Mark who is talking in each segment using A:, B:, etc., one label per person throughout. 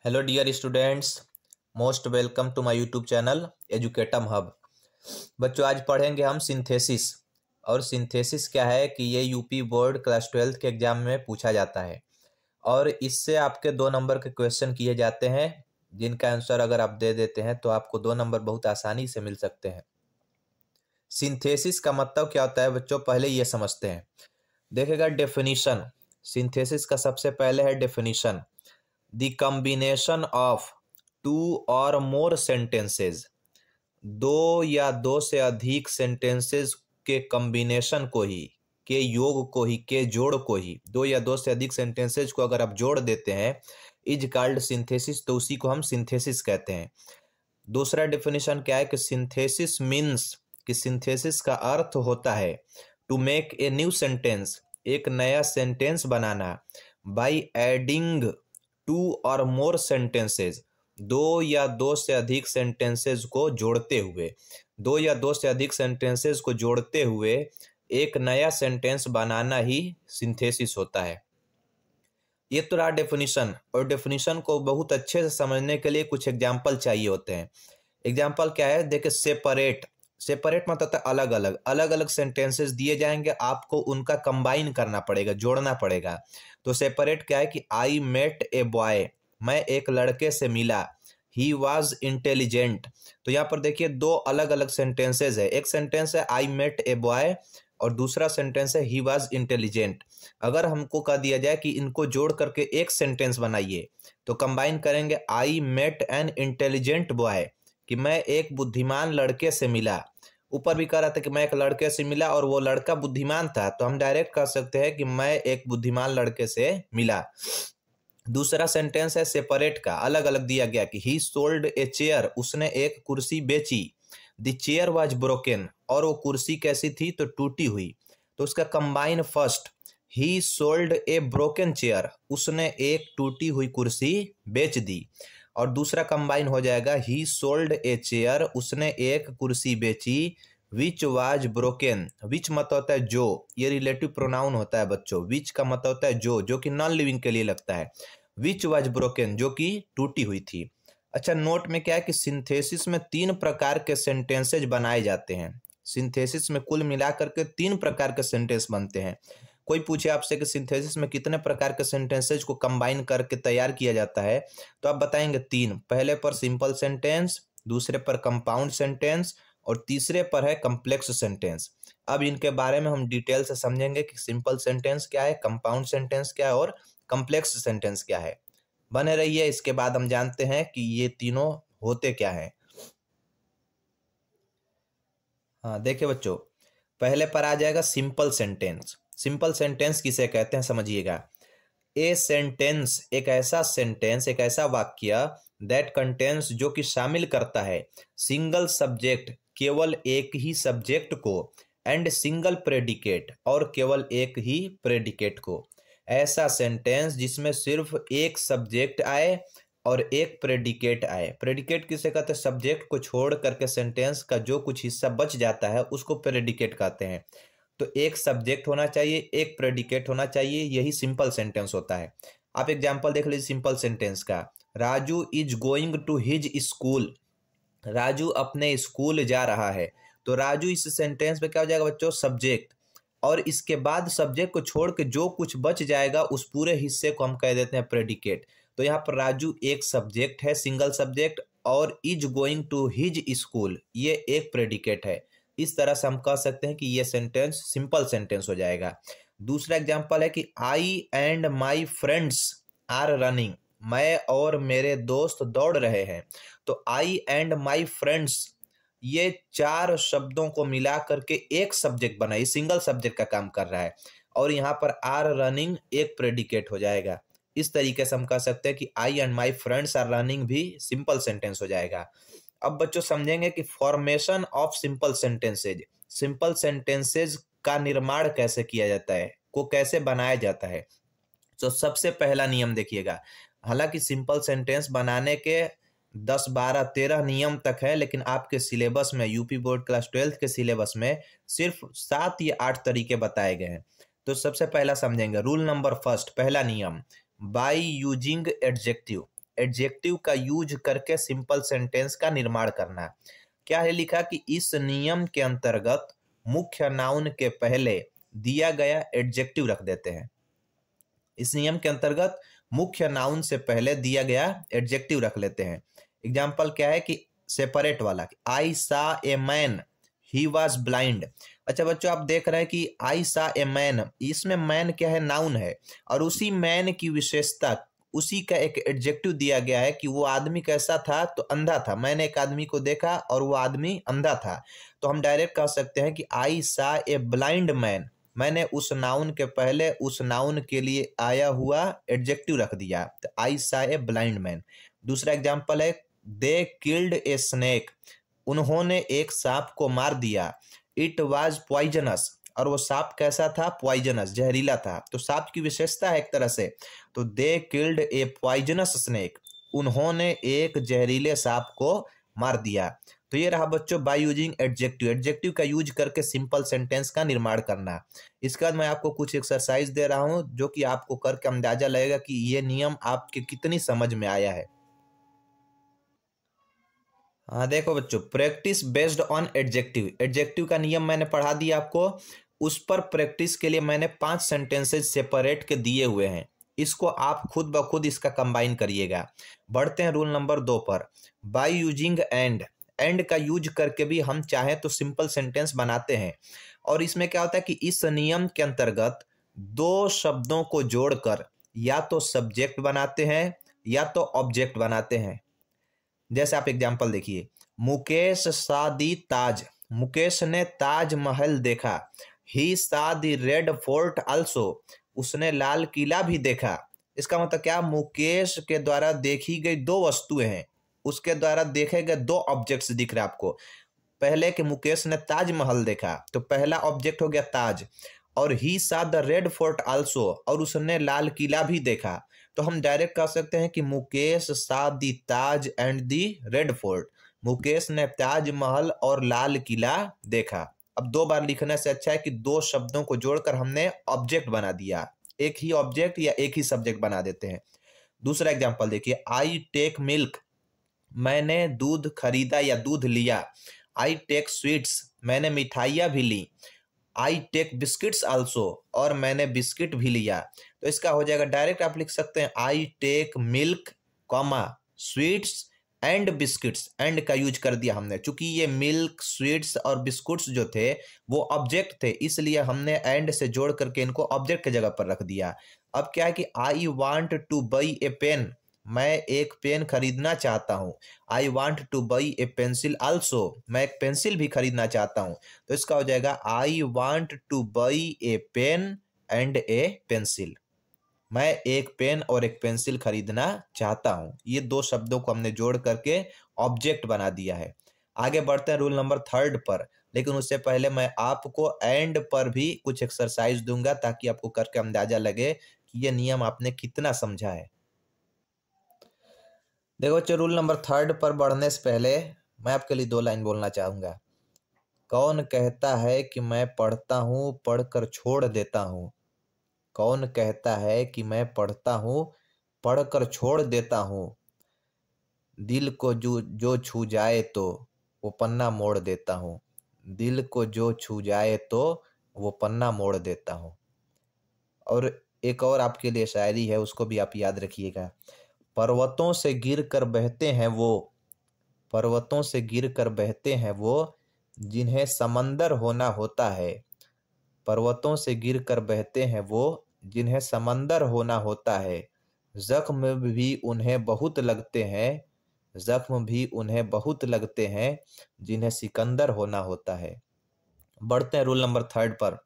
A: Hello dear students, most welcome to my YouTube channel Educatum Hub. बच्चों, आज पढ़ेंगे हम सिंथेसिस। और सिंथेसिस क्या है कि ये यूपी बोर्ड क्लास 12 के एग्जाम में पूछा जाता है और इससे आपके 2 नंबर के क्वेश्चन किए जाते हैं, जिनका आंसर अगर आप दे देते हैं तो आपको 2 नंबर बहुत आसानी से मिल सकते हैं। सिंथेसिस का मतलब क्या होता है बच्चों, पहले ये समझते हैं। देखिएगा डेफिनेशन, सिंथेसिस का सबसे पहले है definition, the combination of two or more sentences, दो या दो से अधिक सेंटेंसेज के कॉम्बिनेशन को ही, के योग को ही, के जोड़ को ही, दो या दो से अधिक सेंटेंसेज को अगर आप जोड़ देते हैं इज कॉल्ड सिंथेसिस, तो उसी को हम सिंथेसिस कहते हैं। दूसरा डेफिनेशन क्या है कि सिंथेसिस मीन्स, कि सिंथेसिस का अर्थ होता है to make a new sentence, एक नया सेंटेंस बनाना, by adding two or more sentences, दो या दो से अधिक सेंटेंसेज को जोड़ते हुए, दो या दो से अधिक सेंटेंसेज को जोड़ते हुए एक नया सेंटेंस बनाना ही सिंथेसिस होता है। ये तो रहा डेफिनेशन, और डेफिनेशन को बहुत अच्छे से समझने के लिए कुछ एग्जाम्पल चाहिए होते हैं। एग्जाम्पल क्या है, देखिए सेपरेट, सेपरेट मतलब अलग अलग, अलग अलग सेंटेंसेस दिए जाएंगे, आपको उनका कंबाइन करना पड़ेगा, जोड़ना पड़ेगा। तो सेपरेट क्या है कि आई मेट ए बॉय, मैं एक लड़के से मिला, ही वॉज इंटेलिजेंट। तो यहाँ पर देखिए दो अलग अलग सेंटेंसेज है, एक सेंटेंस है आई मेट ए बॉय और दूसरा सेंटेंस है ही वॉज इंटेलिजेंट। अगर हमको कह दिया जाए कि इनको जोड़ करके एक सेंटेंस बनाइए तो कंबाइन करेंगे I met an intelligent boy, कि मैं एक बुद्धिमान लड़के से मिला। ऊपर भी कह रहा था कि मैं एक लड़के से मिला और वो लड़का बुद्धिमान था, तो हम डायरेक्ट कह सकते हैं कि मैं एक बुद्धिमान लड़के से मिला। दूसरा सेंटेंस है सेपरेट का, अलग अलग दिया गया कि ही सोल्ड ए चेयर, उसने एक कुर्सी बेची, द चेयर वाज ब्रोकन, और वो कुर्सी कैसी थी तो टूटी हुई। तो उसका कंबाइन फर्स्ट, ही सोल्ड ए ब्रोकन चेयर, उसने एक टूटी हुई कुर्सी बेच दी। और दूसरा कंबाइन हो जाएगा ही सोल्ड ए चेयर, उसने एक कुर्सी बेची, विच वाज ब्रोकन, विच मतलब होता है जो, ये रिलेटिव प्रोनाउन होता है बच्चों। विच का मतलब होता है जो कि नॉन लिविंग के लिए लगता है। विच वाज ब्रोकन, जो कि टूटी हुई थी। अच्छा, नोट में क्या है कि सिंथेसिस में 3 प्रकार के सेंटेंसेज बनाए जाते हैं। सिंथेसिस में कुल मिलाकर के 3 प्रकार के सेंटेंस बनते हैं। कोई पूछे आपसे कि सिंथेसिस में कितने प्रकार के सेंटेंसेज को कंबाइन करके तैयार किया जाता है, तो आप बताएंगे 3। पहले पर सिंपल सेंटेंस, दूसरे पर कंपाउंड सेंटेंस और तीसरे पर है कॉम्प्लेक्स सेंटेंस। अब इनके बारे में हम डिटेल से समझेंगे कि सिंपल सेंटेंस क्या है, कंपाउंड सेंटेंस क्या है और कॉम्प्लेक्स सेंटेंस क्या है। बने रहिए, इसके बाद हम जानते हैं कि ये तीनों होते क्या हैं। हाँ देखिए बच्चों, पहले पर आ जाएगा सिंपल सेंटेंस। सिंपल सेंटेंस किसे कहते हैं समझिएगा। ए सेंटेंस, एक ऐसा सेंटेंस, एक ऐसा वाक्य, दैट कंटेंस, जो कि शामिल करता है, सिंगल सब्जेक्ट, केवल एक ही सब्जेक्ट को, एंड सिंगल प्रेडिकेट, और केवल एक ही प्रेडिकेट को। ऐसा सेंटेंस जिसमें सिर्फ एक सब्जेक्ट आए और एक प्रेडिकेट आए। प्रेडिकेट किसे कहते हैं, सब्जेक्ट को छोड़ करके सेंटेंस का जो कुछ हिस्सा बच जाता है उसको प्रेडिकेट कहते हैं। तो एक सब्जेक्ट होना चाहिए, एक प्रेडिकेट होना चाहिए, यही सिंपल सेंटेंस होता है। आप एग्जांपल देख लीजिए सिंपल सेंटेंस का। Raju is going to his school, Raju अपने स्कूल जा रहा है। तो राजू इस सेंटेंस में क्या हो जाएगा बच्चों, सब्जेक्ट, और इसके बाद सब्जेक्ट को छोड़ के जो कुछ बच जाएगा उस पूरे हिस्से को हम कह देते हैं प्रेडिकेट। तो यहाँ पर राजू एक सब्जेक्ट है, सिंगल सब्जेक्ट, और is going to his school ये एक प्रेडिकेट है। इस तरह से हम कह सकते हैं कि ये सेंटेंस सिंपल सेंटेंस हो जाएगा। दूसरा एग्जांपल है कि I and my friends are running, मैं और मेरे दोस्त दौड़ रहे हैं। तो आई एंड माई फ्रेंड्स, ये 4 शब्दों को मिला करके एक सब्जेक्ट बना, ये सिंगल सब्जेक्ट का काम कर रहा है, और यहाँ पर आर रनिंग एक प्रेडिकेट हो जाएगा। इस तरीके से हम कह सकते हैं कि I and my friends are running भी सिंपल सेंटेंस हो जाएगा। अब बच्चों समझेंगे कि formation of simple sentences, simple sentences का निर्माण कैसे किया जाता है, को कैसे बनाया जाता है। तो सबसे पहला नियम देखिएगा, हालांकि सिंपल सेंटेंस बनाने के 10, 12, 13 नियम तक है, लेकिन आपके सिलेबस में, यूपी बोर्ड क्लास 12 के सिलेबस में सिर्फ 7 या 8 तरीके बताए गए हैं। तो सबसे पहला समझेंगे रूल नंबर फर्स्ट, पहला नियम, बाय यूजिंग एडजेक्टिव, एडजेक्टिव का यूज करके सिंपल सेंटेंस का निर्माण करना। क्या है लिखा कि इस नियम के अंतर्गत मुख्य नाउन के पहले दिया गया एडजेक्टिव रख देते हैं। इस नियम के अंतर्गत मुख्य नाउन से पहले दिया गया एडजेक्टिव रख लेते हैं। एग्जाम्पल क्या है कि सेपरेट वाला, आई सा a man he was blind. अच्छा बच्चों, आप देख रहे हैं कि आई सा ए मैन, इसमें मैन क्या है, नाउन है, और उसी मैन की विशेषता, उसी का एक एडजेक्टिव दिया गया है कि वो आदमी कैसा था, तो अंधा था। मैंने एक आदमी को देखा और वो आदमी अंधा था, तो हम डायरेक्ट कह सकते हैं कि आई सा ए ब्लाइंड मैन। मैंने उस नाउन के पहले उस नाउन के लिए आया हुआ एडजेक्टिव रख दिया, तो आई सा ए ब्लाइंड मैन। दूसरा एग्जाम्पल है दे किल्ड ए स्नेक, उन्होंने एक सांप को मार दिया। इट वाज पॉइजनस, और वो सांप कैसा था, पॉइजनस, जहरीला था। तो सांप की विशेषता है एक तरह से, तो they killed A poisonous snake, उन्होंने एक जहरीले सांप को मार दिया। तो ये रहा बच्चों बाय यूजिंग एडजेक्टिव, एडजेक्टिव का यूज करके सिंपल सेंटेंस का निर्माण करना। इसके बाद मैं आपको कुछ एक्सरसाइज दे रहा हूं जो कि आपको करके अंदाजा लगेगा कि ये नियम आपके कितनी समझ में आया है। हाँ देखो बच्चों, practice based on adjective, adjective का नियम मैंने पढ़ा दिया आपको। उस पर प्रैक्टिस के लिए मैंने 5 सेंटेंसेस सेपरेट के दिए हुए हैं, इसको आप खुद ब खुद इसका कंबाइन करिएगा। बढ़ते हैं रूल नंबर 2 पर। बाय यूजिंग एंड, एंड का यूज करके भी हम चाहें तो सिंपल सेंटेंस बनाते हैं। और इसमें क्या होता है कि इस नियम के अंतर्गत 2 शब्दों को जोड़कर या तो सब्जेक्ट बनाते हैं या तो ऑब्जेक्ट बनाते हैं। जैसे आप एग्जाम्पल देखिए, मुकेश सा दी ताज, मुकेश ने ताजमहल देखा। ही सा दी रेड फोर्ट आल्सो, उसने लाल किला भी देखा। इसका मतलब क्या, मुकेश के द्वारा देखी गई 2 वस्तुएं हैं, उसके द्वारा देखे गए 2 ऑब्जेक्ट्स दिख रहे हैं आपको। पहले कि मुकेश ने ताजमहल देखा, तो पहला ऑब्जेक्ट हो गया ताज, और ही सा द रेड फोर्ट आल्सो, और उसने लाल किला भी देखा। तो हम डायरेक्ट कह सकते हैं कि Mukesh saw the Taj and the Red Fort, Mukesh ने ताजमहल और लाल किला देखा। अब 2 बार लिखने से अच्छा है कि 2 शब्दों को जोड़कर हमने ऑब्जेक्ट बना दिया, एक ही ऑब्जेक्ट या एक ही सब्जेक्ट बना देते हैं। दूसरा एग्जाम्पल देखिए, आई टेक मिल्क, मैंने दूध खरीदा या दूध लिया। आई टेक स्वीट्स, मैंने मिठाइयाँ भी ली। आई टेक बिस्किट्स आल्सो, और मैंने बिस्किट भी लिया। तो इसका हो जाएगा, डायरेक्ट आप लिख सकते हैं I take milk comma sweets and biscuits, and का यूज कर दिया हमने। चूंकि ये मिल्क, स्वीट्स और बिस्कुट्स जो थे वो ऑब्जेक्ट थे, इसलिए हमने एंड से जोड़ करके इनको ऑब्जेक्ट की जगह पर रख दिया। अब क्या है कि I want to buy a pen, मैं एक पेन खरीदना चाहता हूँ। I want to buy a pencil also, मैं एक पेंसिल भी खरीदना चाहता हूँ। तो इसका हो जाएगा I want to buy a pen and a pencil, मैं एक पेन और एक पेंसिल खरीदना चाहता हूँ। ये 2 शब्दों को हमने जोड़ करके ऑब्जेक्ट बना दिया है। आगे बढ़ते हैं रूल नंबर 3 पर, लेकिन उससे पहले मैं आपको एंड पर भी कुछ एक्सरसाइज दूंगा ताकि आपको करके अंदाजा लगे कि ये नियम आपने कितना समझा है। देखो बच्चों, रूल नंबर 3 पर बढ़ने से पहले मैं आपके लिए 2 लाइन बोलना चाहूंगा। कौन कहता है कि मैं पढ़ता हूँ पढ़कर छोड़ देता हूँ, कौन कहता है कि मैं पढ़ता हूँ पढ़कर छोड़ देता हूँ, दिल को जो छू जाए तो वो पन्ना मोड़ देता हूँ, दिल को जो छू जाए तो वो पन्ना मोड़ देता हूँ। और एक और आपके लिए शायरी है, उसको भी आप याद रखिएगा। पर्वतों से गिर कर बहते हैं वो, पर्वतों से गिर कर बहते हैं वो, जिन्हें समंदर होना होता है। पर्वतों से गिर कर बहते हैं वो, जिन्हें समंदर होना होता है। जख्म भी उन्हें बहुत लगते हैं, जख्म भी उन्हें बहुत लगते हैं, जिन्हें सिकंदर होना होता है। बढ़ते हैं रूल नंबर 3 पर।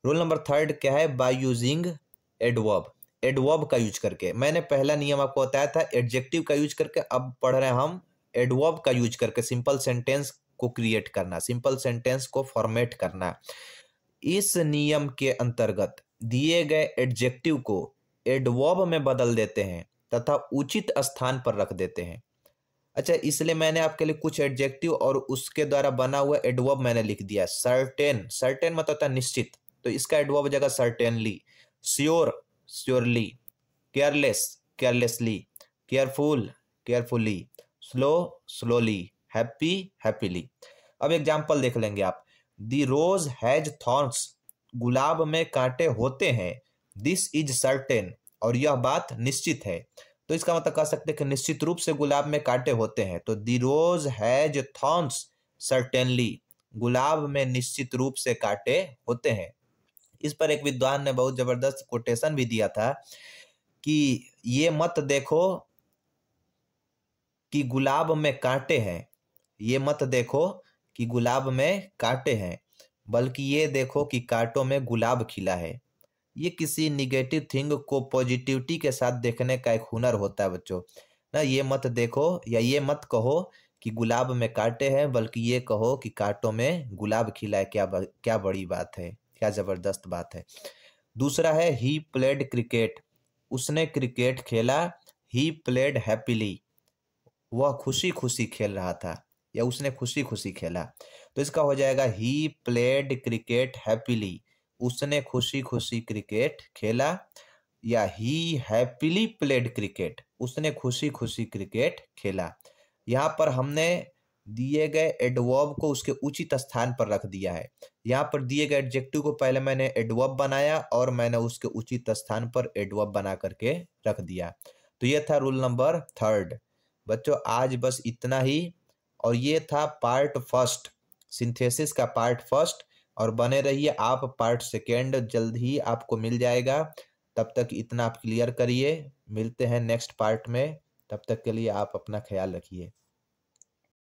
A: रूल नंबर 3 क्या है, बाय यूजिंग एडवर्ब, एडवर्ब का यूज करके। मैंने पहला नियम आपको बताया था एडजेक्टिव का यूज करके, अब पढ़ रहे हैं हम एडवर्ब का यूज करके सिंपल सेंटेंस को क्रिएट करना, सिंपल सेंटेंस को फॉर्मेट करना। इस नियम के अंतर्गत दिए गए एडजेक्टिव को एडवर्ब में बदल देते हैं तथा उचित स्थान पर रख देते हैं। अच्छा, इसलिए मैंने आपके लिए कुछ एडजेक्टिव और उसके द्वारा बना हुआ एडवर्ब मैंने लिख दिया। सर्टेन, सर्टेन मतलब होता है निश्चित, तो इसका एडवर्ब हो जाएगा certainly. Sure, surely. Careless, carelessly. Careful carefully, slow slowly, happy happily. अब एग्जाम्पल देख लेंगे आप। द रोज हैज थॉर्न्स, गुलाब में कांटे होते हैं। दिस इज सर्टेन, और यह बात निश्चित है। तो इसका मतलब कह सकते हैं कि निश्चित रूप से गुलाब में कांटे होते हैं। तो the rose has thorns certainly, गुलाब में निश्चित रूप से कांटे होते हैं। इस पर एक विद्वान ने बहुत जबरदस्त कोटेशन भी दिया था कि ये मत देखो कि गुलाब में कांटे हैं, ये मत देखो कि गुलाब में कांटे हैं, बल्कि ये देखो कि कांटों में गुलाब खिला है। ये किसी निगेटिव थिंग को पॉजिटिविटी के साथ देखने का एक हुनर होता है बच्चों ना। ये मत देखो या ये मत कहो कि गुलाब में कांटे हैं, बल्कि ये कहो कि कांटों में गुलाब खिला है। क्या बड़ी बात है, क्या जबरदस्त बात है। दूसरा है ही प्लेड क्रिकेट, उसने क्रिकेट खेला। ही प्लेड हैप्पीली, वह खुशी खुशी खेल रहा था या उसने खुशी खुशी खेला। तो इसका हो जाएगा ही प्लेड क्रिकेट हैप्पीली, उसने खुशी खुशी क्रिकेट खेला। या ही हैप्पीली प्लेड क्रिकेट, उसने खुशी खुशी क्रिकेट खेला। यहाँ पर हमने दिए गए एडवर्ब को उसके उचित स्थान पर रख दिया है। यहाँ पर दिए गए एडजेक्टिव को पहले मैंने एडवर्ब बनाया और मैंने उसके उचित स्थान पर एडवर्ब बना करके रख दिया। तो ये था रूल नंबर 3। बच्चों आज बस इतना ही, और ये था पार्ट फर्स्ट, सिंथेसिस का पार्ट फर्स्ट। और बने रहिए आप, पार्ट सेकेंड जल्द ही आपको मिल जाएगा। तब तक इतना आप क्लियर करिए, मिलते हैं नेक्स्ट पार्ट में। तब तक के लिए आप अपना ख्याल रखिए।